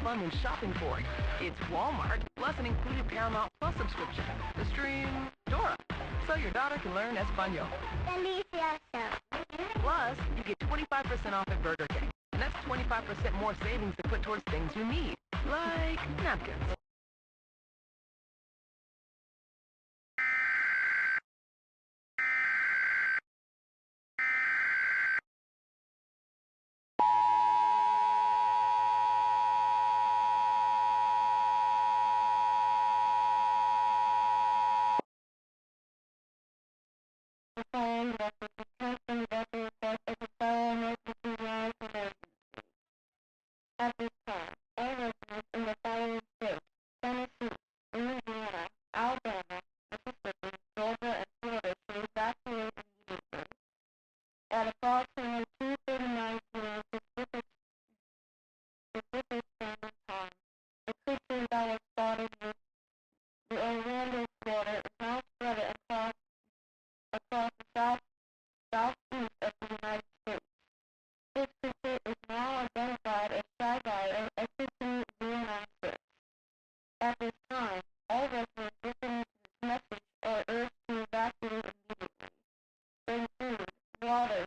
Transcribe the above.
fun than shopping for it. It's Walmart, plus an included Paramount Plus subscription to stream Dora, so your daughter can learn Espanol. Delicioso. Plus, you get 25% off at Burger King, and that's 25% more savings to put towards things you need, like napkins. At this time, all residents in the following states, Tennessee, Louisiana, Alabama, Mississippi, Georgia, and Florida should evacuate immediately. At approximately 2:39 p.m. Pacific Standard Time, the creature that was spotted with the Orlando, Florida, is now spread across the southeast of the United States. This creature is now identified as Sky SCP-096. At this time, all residents listening to this message are urged to evacuate immediately. They include water,